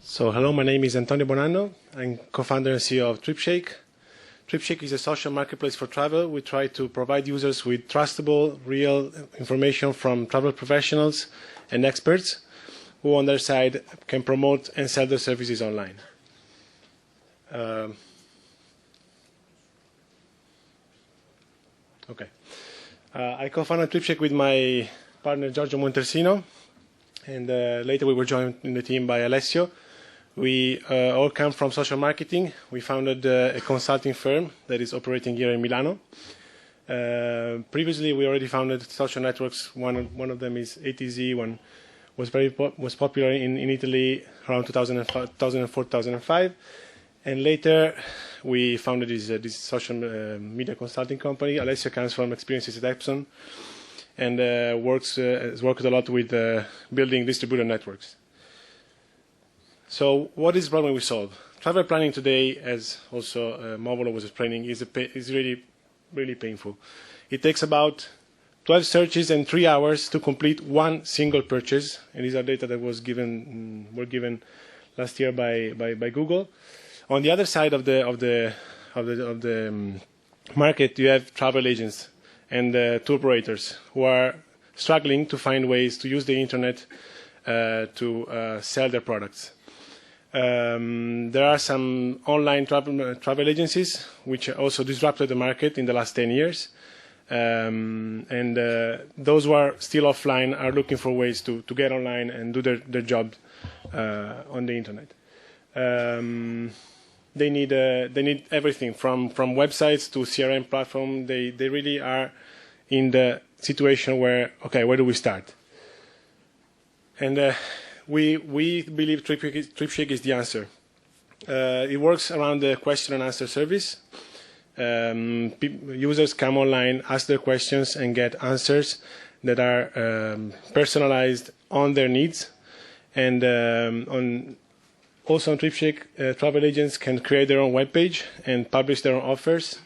So hello, my name is Antonio Bonanno. I'm co-founder and CEO of Tripshake. Tripshake is a social marketplace for travel. We try to provide users with trustable, real information from travel professionals and experts who on their side can promote and sell their services online. I co-founded Tripshake with my partner Giorgio Montersino, and later we were joined in the team by Alessio. We all come from social marketing. We founded a consulting firm that is operating here in Milano. Previously, we already founded social networks. One of them is ATZ. One was popular in Italy around 2004, 2005. And later, we founded this social media consulting company. Alessio comes from experiences at Epson and has worked a lot with building distributor networks. So what is the problem we solve? Travel planning today, as also Movolo was explaining, is really, really painful. It takes about 12 searches and 3 hours to complete one single purchase, and these are data that were given last year by Google. On the other side of the market, you have travel agents and tour operators who are struggling to find ways to use the internet to sell their products. There are some online travel agencies which also disrupted the market in the last 10 years. And those who are still offline are looking for ways to get online and do their job on the internet. They need everything from websites to CRM platform. They really are in the situation where, okay, where do we start? And we believe Tripshake is the answer. It works around the question and answer service. Users come online, ask their questions, and get answers that are personalized on their needs. And also on Tripshake, travel agents can create their own webpage and publish their own offers.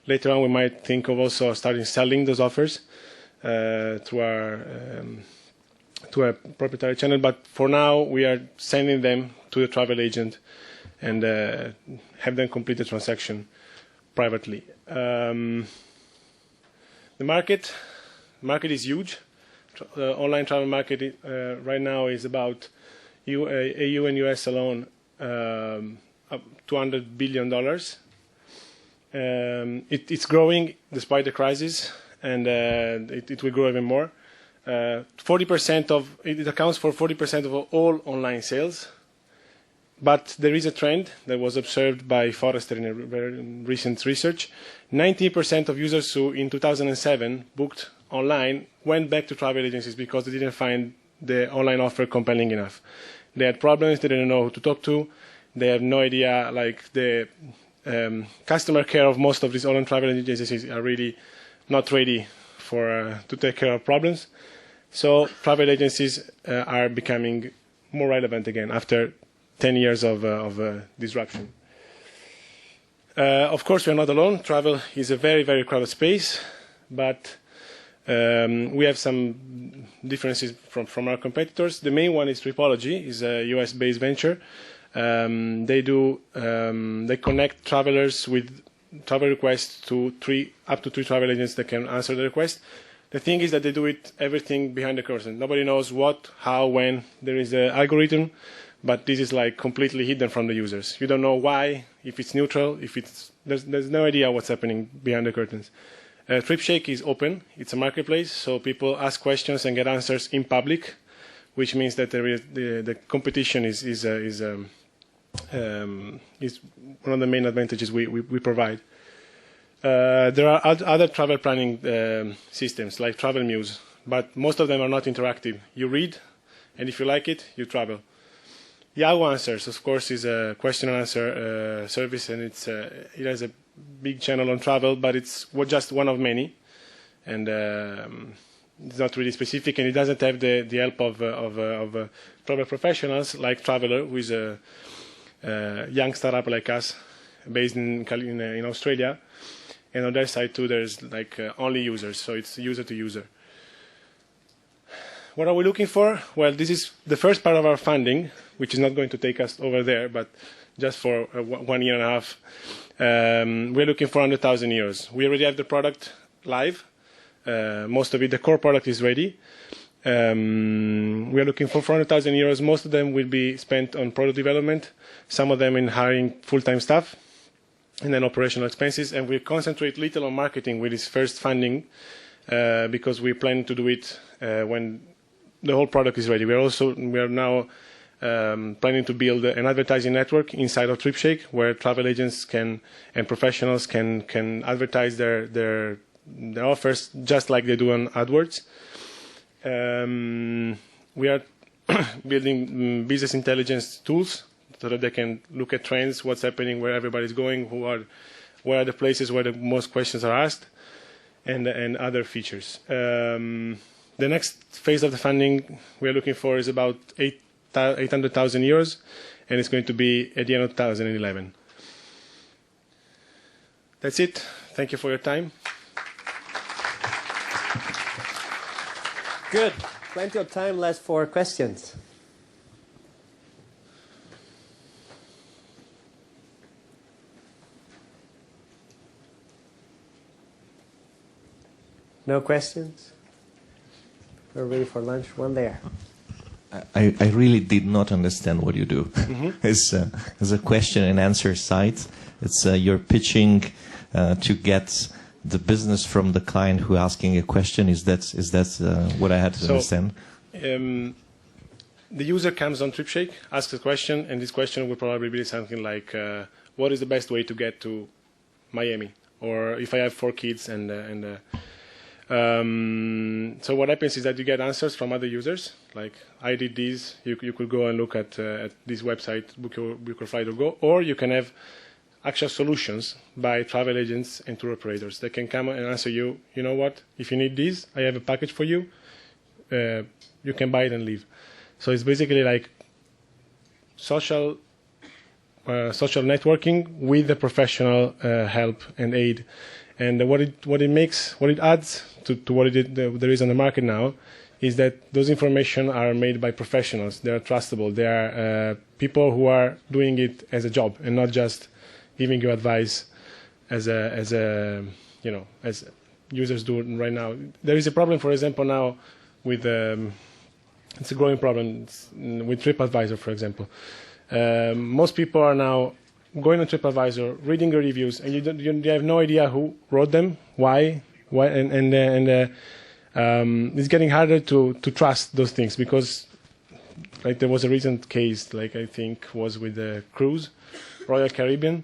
Later on, we might think of also starting selling those offers through our proprietary channel, but for now we are sending them to the travel agent and have them complete the transaction privately. The market is huge. Online travel market right now is about EU and US alone up $200 billion. It's growing despite the crisis, and it will grow even more. 40% of it accounts for 40% of all online sales, but there is a trend that was observed by Forrester in a very recent research. 90% of users who in 2007 booked online went back to travel agencies because they didn't find the online offer compelling enough. They had problems, they didn't know who to talk to, they have no idea, like the customer care of most of these online travel agencies are really not ready to take care of problems. So travel agencies are becoming more relevant again after 10 years of disruption. Of course, we are not alone. Travel is a very, very crowded space, but we have some differences from our competitors. The main one is Tripology, is a US-based venture. They connect travelers with travel requests to up to three travel agents that can answer the request. The thing is that they do everything behind the curtain. Nobody knows what, how, when. There is an algorithm, but this is like completely hidden from the users. You don't know why, if it's neutral, there's no idea what's happening behind the curtains. Tripshake is open. It's a marketplace, so people ask questions and get answers in public, which means that the competition is one of the main advantages we provide. There are other travel planning systems like Travel Muse, but most of them are not interactive. You read, and if you like it, you travel. Yahoo Answers, of course, is a question and answer service, and it has a big channel on travel, but it's just one of many, and it's not really specific, and it doesn't have the help of travel professionals like Traveler, who is a young startup like us, based in Australia. And on their side too, there's like only users, so it's user to user. What are we looking for? Well, this is the first part of our funding. which is not going to take us over there, but just for 1 year and a half. We're looking for 100,000 euros. We already have the product live. Most of it, the core product is ready. We are looking for 400,000 euros. Most of them will be spent on product development, some of them in hiring full-time staff, and then operational expenses. And we concentrate little on marketing with this first funding because we plan to do it when the whole product is ready. We are now planning to build an advertising network inside of Tripshake where travel agents and professionals can advertise their offers just like they do on AdWords. We are building business intelligence tools so that they can look at trends, what's happening, where everybody's going, where are the places where the most questions are asked, and other features. The next phase of the funding we are looking for is about 800,000 euros, and it's going to be at the end of 2011. That's it. Thank you for your time. Good. Plenty of time left for questions. No questions? We're ready for lunch. One there. I really did not understand what you do. It's a question and answer site. It's you're pitching to get the business from the client who asking a question. Is that what I had to understand? The user comes on Tripshake, asks a question, and this question will probably be something like, "What is the best way to get to Miami?" Or if I have 4 kids so what happens is that you get answers from other users, like I did this. You could go and look at this website, book your flight or go, or you can have actual solutions by travel agents and tour operators. They can come and answer you. You know what? If you need this, I have a package for you. You can buy it and leave. So it's basically like social networking with the professional help and aid. And what it adds to what there is on the market now is that those information are made by professionals. They are trustable. They are people who are doing it as a job and not just giving you advice as users do right now. There is a problem, for example, now with it's a growing problem with TripAdvisor, for example. Most people are now going on TripAdvisor, reading the reviews, and you have no idea who wrote them, why, and it's getting harder to trust those things because, like, there was a recent case, like I think was with the cruise, Royal Caribbean.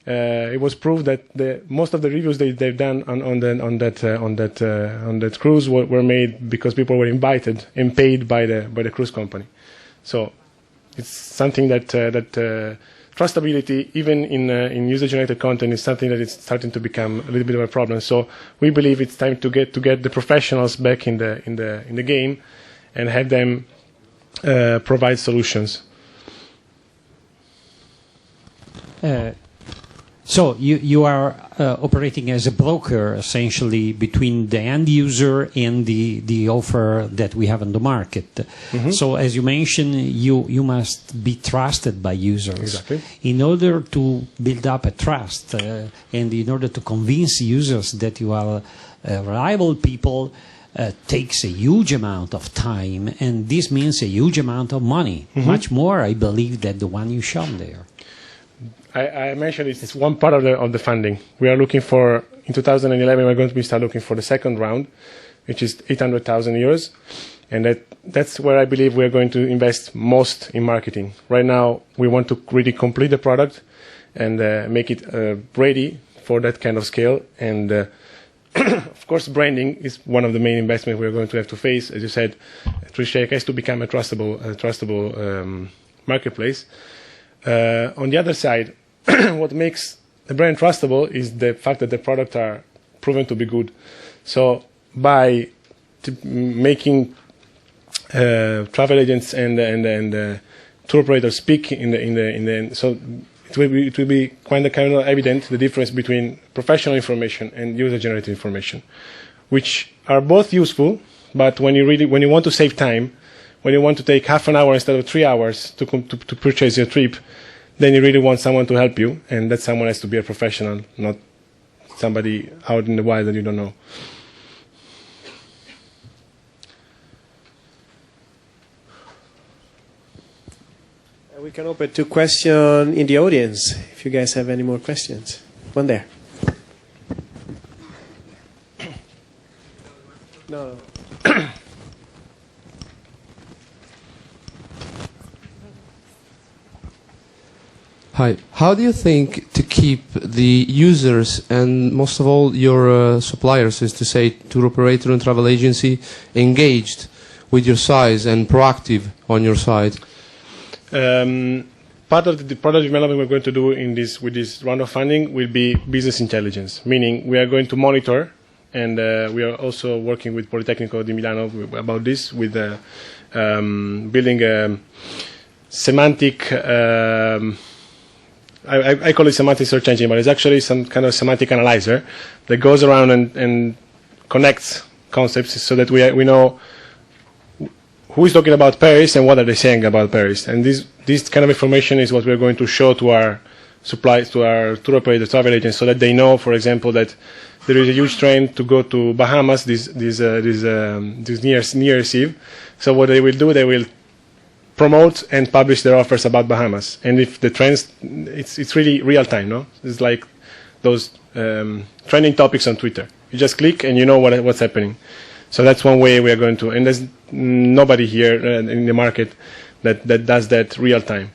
It was proved that most of the reviews they've done on that cruise were made because people were invited and paid by the cruise company. So it's something that trustability, even in user-generated content, is something that is starting to become a little bit of a problem. So we believe it's time to get the professionals back in the game and have them provide solutions. So you are operating as a broker, essentially, between the end user and the offer that we have on the market. Mm-hmm. So as you mentioned, you must be trusted by users. Exactly. In order to build up a trust and in order to convince users that you are reliable people, takes a huge amount of time, and this means a huge amount of money. Mm-hmm. Much more, I believe, than the one you showed there. I mentioned it's one part of the funding. We are looking for, in 2011, we're going to start looking for the second round, which is 800,000 euros. And that's where I believe we're going to invest most in marketing. Right now, we want to really complete the product and make it ready for that kind of scale. And of course, branding is one of the main investments we're going to have to face. As you said, Tripshake has to become a trustable marketplace. On the other side, what makes the brand trustable is the fact that the products are proven to be good. So by making travel agents and tour operators speak so it will be kind of evident the difference between professional information and user-generated information, which are both useful. But when you want to save time, when you want to take half an hour instead of 3 hours to purchase your trip, then you really want someone to help you, and that someone has to be a professional, not somebody out in the wild that you don't know. We can open to question in the audience, if you guys have any more questions. One there. No. Hi. How do you think to keep the users and most of all your suppliers, is to say tour operator and travel agency, engaged with your site and proactive on your side? Part of the product development we're going to do with this round of funding will be business intelligence, meaning we are going to monitor, and we are also working with Politecnico di Milano about this, with building a semantic, I call it semantic search engine, but it's actually some kind of semantic analyzer that goes around and connects concepts so that we know who is talking about Paris and what are they saying about Paris. And this kind of information is what we're going to show to our suppliers, to our tour operators, travel agents, so that they know, for example, that there is a huge trend to go to Bahamas this New Year's Eve. So what they will do, they will promote and publish their offers about Bahamas. And if the trends, it's really real time, no? It's like those trending topics on Twitter. You just click and you know what's happening. So that's one way we are going to, and there's nobody here in the market that does that real time.